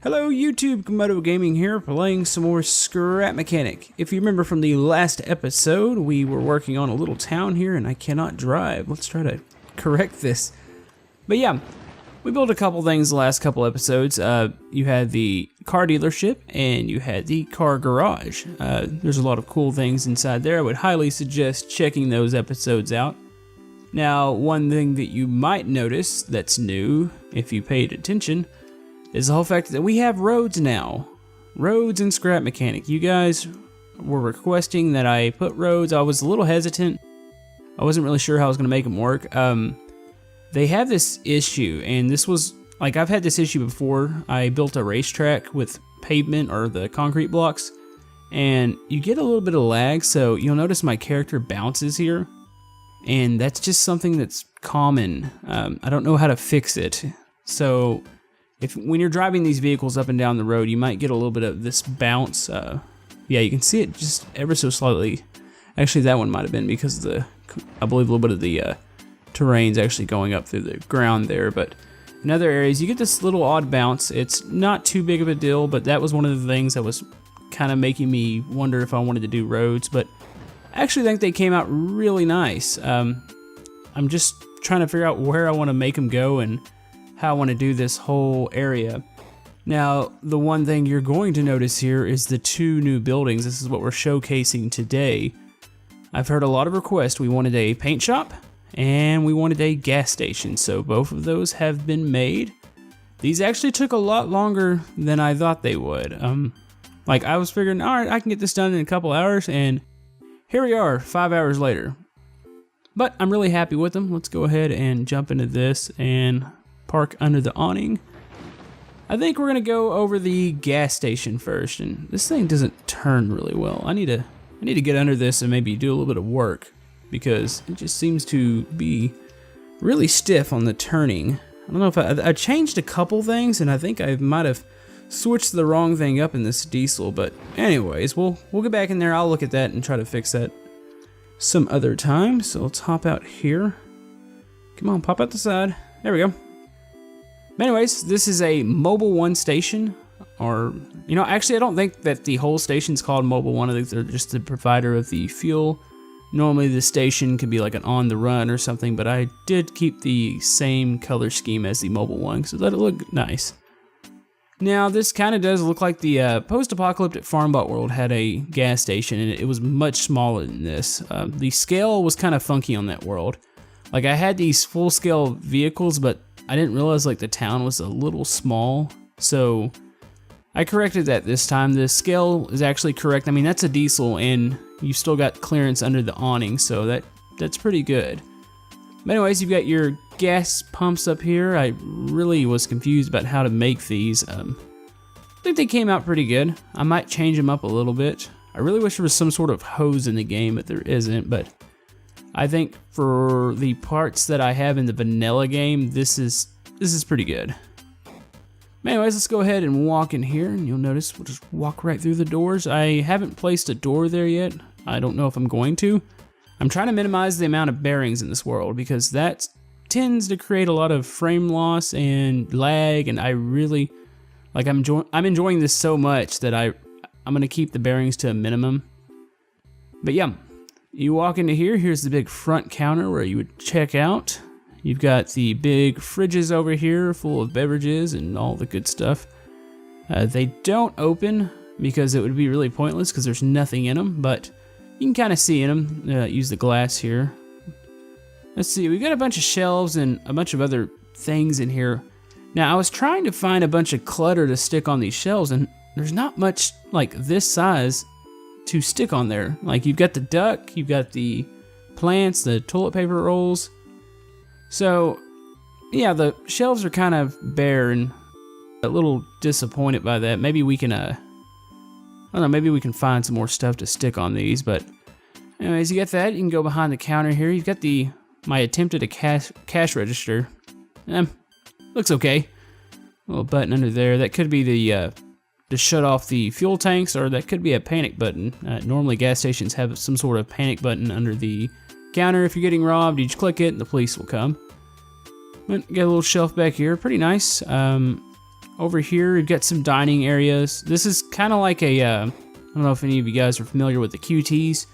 Hello YouTube, Komodo Gaming here, playing some more Scrap Mechanic. If you remember from the last episode, we were working on a little town here and I cannot drive. Let's try to correct this. But yeah, we built a couple things the last couple episodes. You had the car dealership and you had the car garage. There's a lot of cool things inside there. I would highly suggest checking those episodes out. Now, one thing that you might notice that's new, if you paid attention, is the whole fact that we have roads now. Roads in Scrap Mechanic. You guys were requesting that I put roads. I was a little hesitant. I wasn't really sure how I was going to make them work. They have this issue, and this was, like, I've had this issue before. I built a racetrack with pavement, or the concrete blocks, and you get a little bit of lag, so you'll notice my character bounces here, and that's just something that's common. I don't know how to fix it. So when you're driving these vehicles up and down the road, you might get a little bit of this bounce. Yeah, you can see it just ever so slightly. Actually, that one might have been because of the, I believe, a little bit of the terrain's actually going up through the ground there. But in other areas, you get this little odd bounce. It's not too big of a deal, but that was one of the things that was kind of making me wonder if I wanted to do roads. But I actually think they came out really nice. I'm just trying to figure out where I want to make them go and how I want to do this whole area. Now, the one thing you're going to notice here is the two new buildings. This is what we're showcasing today. I've heard a lot of requests. We wanted a paint shop and we wanted a gas station, so both of those have been made. These actually took a lot longer than I thought they would. Like, I was figuring, all right, I can get this done in a couple hours, and here we are 5 hours later. But I'm really happy with them. Let's go ahead and jump into this and park under the awning. I think we're gonna go over the gas station first, and this thing doesn't turn really well. I need to get under this and maybe do a little bit of work because it just seems to be really stiff on the turning. I don't know if I changed a couple things, and I think I might have switched the wrong thing up in this diesel. But anyways, we'll get back in there. I'll look at that and try to fix that some other time. So let's hop out here. Come on, pop out the side. There we go. But anyways, this is a Mobil 1 station, or, you know, actually I don't think that the whole station's called Mobil 1. I think they're just the provider of the fuel. Normally the station could be like an on the run or something, but I did keep the same color scheme as the Mobil 1, so let it look nice. Now, this kind of does look like the post-apocalyptic Farmbot world had a gas station, and it was much smaller than this. The scale was kind of funky on that world. Like, I had these full-scale vehicles, but I didn't realize like the town was a little small, so I corrected that this time. The scale is actually correct. I mean, that's a diesel and you still got clearance under the awning, so that's pretty good. But anyways, you've got your gas pumps up here. I really was confused about how to make these. I think they came out pretty good. I might change them up a little bit. I really wish there was some sort of hose in the game, but there isn't. But I think for the parts that I have in the vanilla game, this is pretty good. Anyways, let's go ahead and walk in here, and you'll notice we'll just walk right through the doors. I haven't placed a door there yet. I don't know if I'm going to. I'm trying to minimize the amount of bearings in this world because that tends to create a lot of frame loss and lag, and I really, like, I'm enjoying this so much that I'm gonna keep the bearings to a minimum. But yeah. You walk into here, here's the big front counter where you would check out. You've got the big fridges over here full of beverages and all the good stuff. They don't open because it would be really pointless because there's nothing in them, but you can kind of see in them. Use the glass here. Let's see, we've got a bunch of shelves and a bunch of other things in here. Now, I was trying to find a bunch of clutter to stick on these shelves, and there's not much like this size to stick on there. Like, you've got the duck, you've got the plants, the toilet paper rolls. So yeah, the shelves are kind of bare and a little disappointed by that. Maybe we can I don't know, maybe we can find some more stuff to stick on these. But anyways, you got that. You can go behind the counter here. You've got my attempted cash register. Looks okay. A little button under there. That could be the to shut off the fuel tanks, or that could be a panic button. Normally gas stations have some sort of panic button under the counter. If you're getting robbed, you just click it and the police will come. But got a little shelf back here, pretty nice. Over here, we've got some dining areas. This is kind of like a, I don't know if any of you guys are familiar with the QTs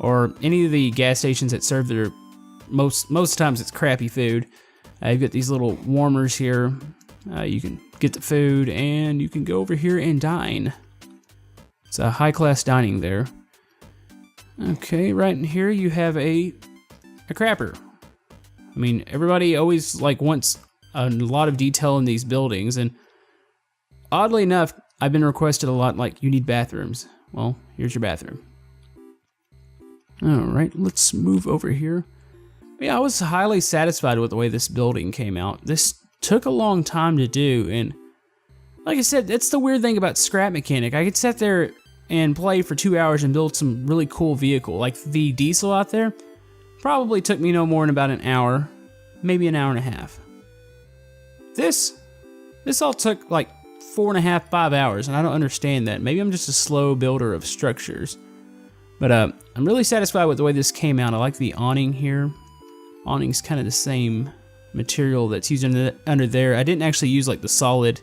or any of the gas stations that serve their, most times it's crappy food. You've got these little warmers here. You can get the food and you can go over here and dine. It's a high-class dining there. Okay, right in here you have a crapper. I mean, everybody always like wants a lot of detail in these buildings, and oddly enough, I've been requested a lot like, you need bathrooms. Well, here's your bathroom. Alright, let's move over here. Yeah, I was highly satisfied with the way this building came out. This took a long time to do, and like I said, that's the weird thing about Scrap Mechanic. I could sit there and play for 2 hours and build some really cool vehicle. Like the diesel out there probably took me no more than about an hour, maybe an hour and a half. This all took like 4.5, 5 hours, and I don't understand that. Maybe I'm just a slow builder of structures. But I'm really satisfied with the way this came out. I like the awning here. Awning's kind of the same material that's used under there. I didn't actually use like the solid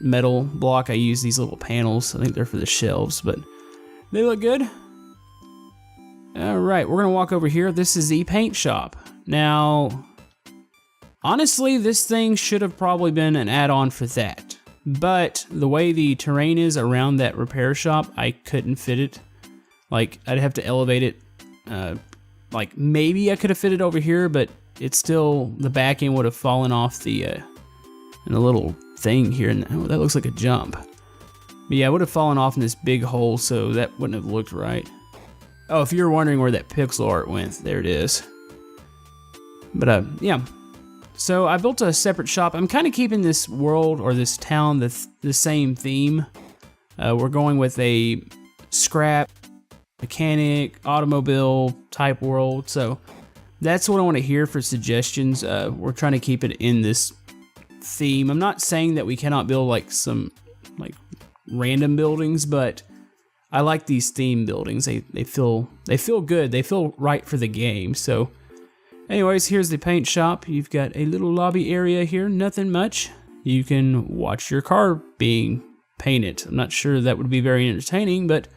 metal block. I use these little panels. I think they're for the shelves, but they look good. Alright, we're gonna walk over here. This is the paint shop. Now, honestly, this thing should have probably been an add-on for that. But the way the terrain is around that repair shop, I couldn't fit it. Like, I'd have to elevate it. Like, maybe I could have fit it over here, but it's still, the back end would have fallen off the little thing here. And oh, that looks like a jump. But yeah, it would have fallen off in this big hole, so that wouldn't have looked right. Oh, if you're wondering where that pixel art went, there it is. But yeah. So I built a separate shop. I'm kind of keeping this world or this town the same theme. We're going with a scrap, mechanic, automobile type world. So that's what I want to hear for suggestions. We're trying to keep it in this theme. I'm not saying that we cannot build like some like random buildings, but I like these theme buildings. They feel good. They feel right for the game. So anyways, here's the paint shop. You've got a little lobby area here, nothing much. You can watch your car being painted. I'm not sure that would be very entertaining, but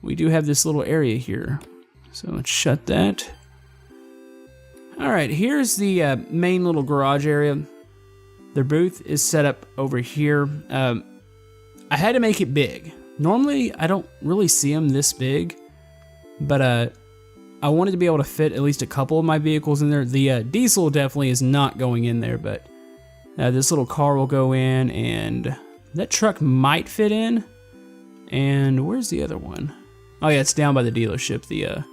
we do have this little area here. So let's shut that. All right, here's the main little garage area. Their booth is set up over here. I had to make it big. Normally, I don't really see them this big, but I wanted to be able to fit at least a couple of my vehicles in there. The diesel definitely is not going in there, but this little car will go in, and that truck might fit in. And where's the other one? Oh yeah, it's down by the dealership. The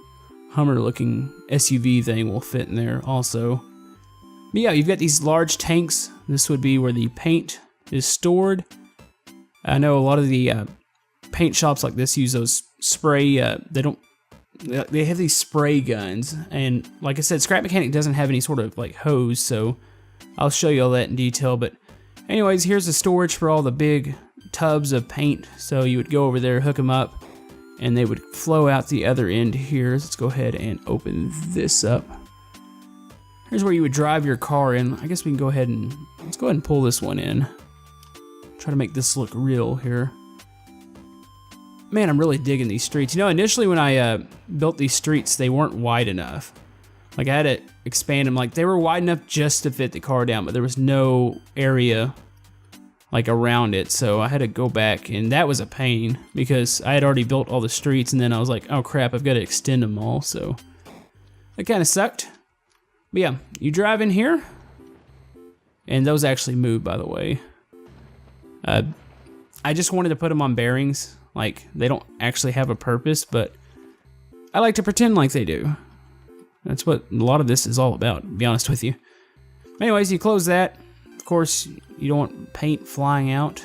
Hummer-looking SUV thing will fit in there also. But yeah, you've got these large tanks. This would be where the paint is stored. I know a lot of the paint shops like this use those spray. They have these spray guns, and like I said, Scrap Mechanic doesn't have any sort of like hose, so I'll show you all that in detail. But anyways, here's the storage for all the big tubs of paint. So you would go over there, hook them up, and they would flow out the other end here. Let's go ahead and open this up. Here's where you would drive your car in. I guess we can go ahead and let's go ahead and pull this one in. Try to make this look real here. Man, I'm really digging these streets. You know, initially when I built these streets, they weren't wide enough. Like, I had to expand them. Like, they were wide enough just to fit the car down, but there was no area like around it, so I had to go back, and that was a pain because I had already built all the streets, and then I was like, oh crap, I've got to extend them all, so that kind of sucked. But yeah, you drive in here, and those actually move, by the way. I just wanted to put them on bearings. Like, they don't actually have a purpose, but I like to pretend like they do. That's what a lot of this is all about, to be honest with you. Anyways, you close that. Of course, you don't want paint flying out.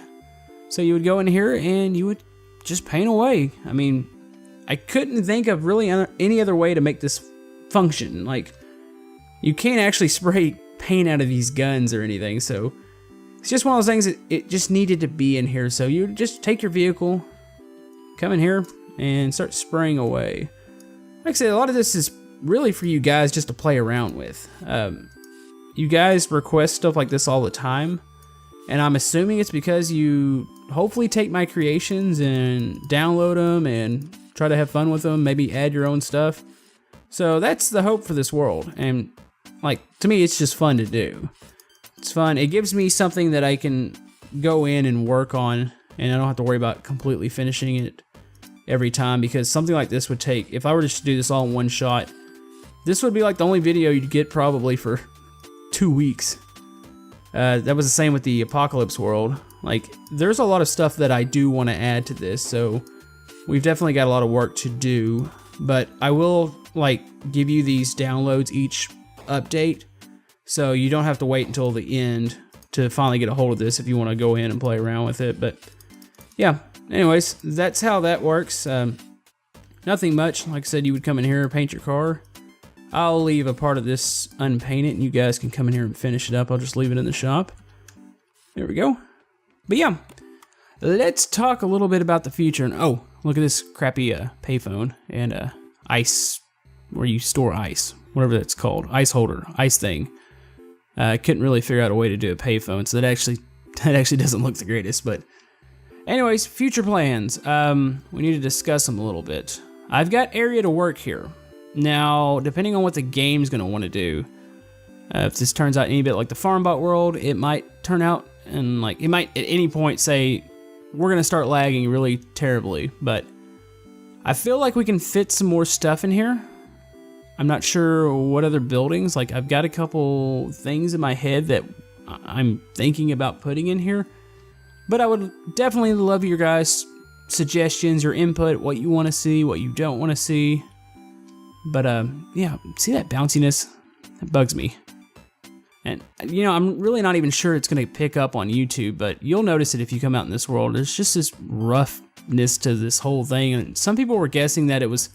So you would go in here and you would just paint away. I mean, I couldn't think of really any other way to make this function. Like, you can't actually spray paint out of these guns or anything, so it's just one of those things that it just needed to be in here. So you just take your vehicle, come in here, and start spraying away. Like I said, a lot of this is really for you guys just to play around with. You guys request stuff like this all the time, And I'm assuming it's because you hopefully take my creations and download them and try to have fun with them, maybe add your own stuff. So that's the hope for this world. And like, to me, it's just fun to do. It's fun. It gives me something that I can go in and work on, and I don't have to worry about completely finishing it every time, because something like this would take, if I were just to do this all in one shot, this would be like the only video you'd get probably for 2 weeks. That was the same with the Apocalypse world. Like, there's a lot of stuff that I do want to add to this, so we've definitely got a lot of work to do, but I will like give you these downloads each update, so you don't have to wait until the end to finally get a hold of this if you want to go in and play around with it. But yeah, anyways, that's how that works. Nothing much. Like I said, you would come in here and paint your car. I'll leave a part of this unpainted, and you guys can come in here and finish it up. I'll just leave it in the shop. There we go. But yeah, let's talk a little bit about the future. And oh, look at this crappy payphone and ice, where you store ice, whatever that's called, ice holder, ice thing. I couldn't really figure out a way to do a payphone, so that actually doesn't look the greatest. But anyways, future plans. We need to discuss them a little bit. I've got area to work here. Now, depending on what the game's going to want to do, if this turns out any bit like the FarmBot world, it might turn out and like it might at any point say we're going to start lagging really terribly. But I feel like we can fit some more stuff in here. I'm not sure what other buildings. Like, I've got a couple things in my head that I'm thinking about putting in here. But I would definitely love your guys' suggestions, your input, what you want to see, what you don't want to see. But yeah, see that bounciness? That bugs me. And you know, I'm really not even sure it's going to pick up on YouTube, but you'll notice it if you come out in this world. There's just this roughness to this whole thing, and some people were guessing that it was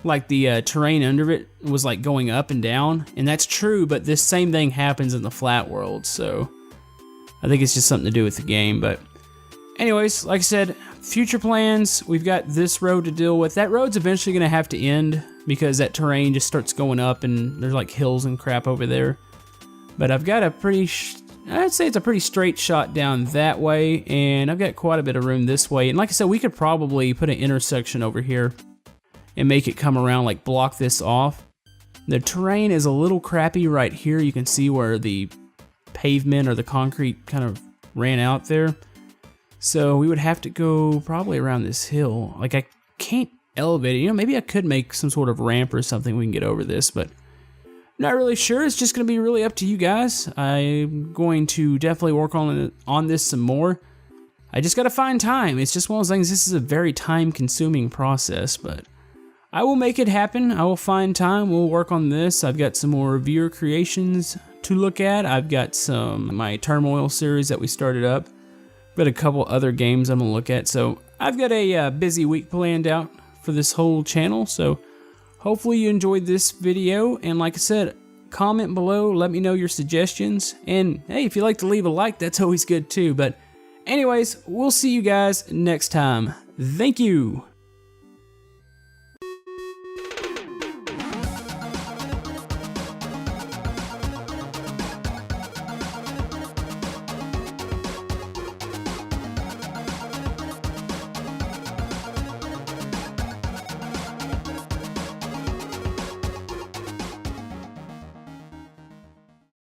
like the terrain under it was like going up and down, and that's true, but this same thing happens in the flat world, so I think it's just something to do with the game. But anyways, like I said, future plans, we've got this road to deal with. That road's eventually going to have to end because that terrain just starts going up and there's like hills and crap over there. But I've got a pretty, I'd say it's a pretty straight shot down that way, and I've got quite a bit of room this way. And like I said, we could probably put an intersection over here and make it come around, like block this off. The terrain is a little crappy right here. You can see where the pavement or the concrete kind of ran out there. So we would have to go probably around this hill. Like, I can't elevate it. You know, maybe I could make some sort of ramp or something we can get over this, but not really sure. It's just going to be really up to you guys. I'm going to definitely work on this some more. I just got to find time. It's just one of those things. This is a very time-consuming process, but I will make it happen. I will find time. We'll work on this. I've got some more viewer creations to look at. I've got my Turmoil series that we started up. I've got a couple other games I'm going to look at. So I've got a busy week planned out for this whole channel. So hopefully you enjoyed this video. And like I said, comment below. Let me know your suggestions. And hey, if you like to leave a like, that's always good too. But anyways, we'll see you guys next time. Thank you.